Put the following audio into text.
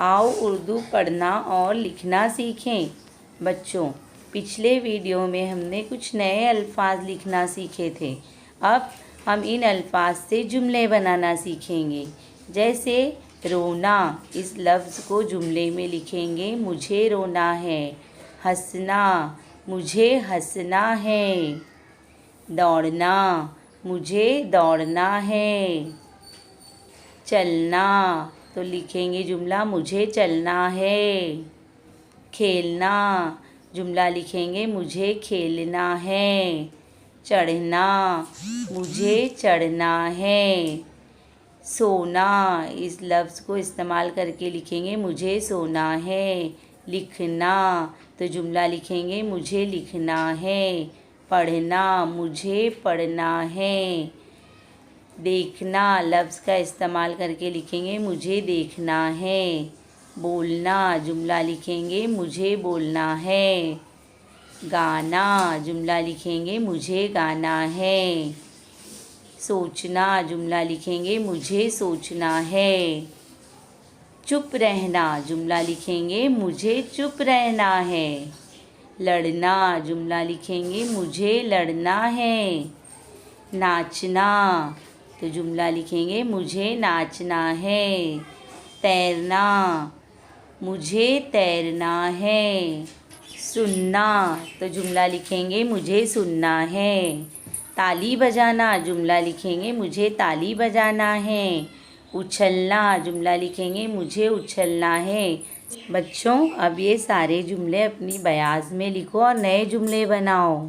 आओ उर्दू पढ़ना और लिखना सीखें। बच्चों, पिछले वीडियो में हमने कुछ नए अल्फाज लिखना सीखे थे। अब हम इन अल्फाज से जुमले बनाना सीखेंगे। जैसे रोना, इस लफ्ज़ को जुमले में लिखेंगे, मुझे रोना है। हंसना, मुझे हंसना है। दौड़ना, मुझे दौड़ना है। चलना, तो लिखेंगे जुमला, मुझे चलना है। खेलना, जुमला लिखेंगे, मुझे खेलना है। चढ़ना, मुझे चढ़ना है। सोना, इस लफ्ज़ को इस्तेमाल करके लिखेंगे, मुझे सोना है। लिखना, तो जुमला लिखेंगे, मुझे लिखना है। पढ़ना, मुझे पढ़ना है। देखना, लफ्ज़ का इस्तेमाल करके लिखेंगे, मुझे देखना है। बोलना, जुमला लिखेंगे, मुझे बोलना है। गाना, जुमला लिखेंगे, मुझे गाना है। सोचना, जुमला लिखेंगे, मुझे सोचना है। चुप रहना, जुमला लिखेंगे, मुझे चुप रहना है। लड़ना, जुमला लिखेंगे, मुझे लड़ना है। नाचना, तो जुमला लिखेंगे, मुझे नाचना है। तैरना, मुझे तैरना है। सुनना, तो जुमला लिखेंगे, मुझे सुनना है। ताली बजाना, जुमला लिखेंगे, मुझे ताली बजाना है। उछलना, जुमला लिखेंगे, मुझे उछलना है। बच्चों, अब ये सारे जुमले अपनी बयाज़ में लिखो और नए जुमले बनाओ।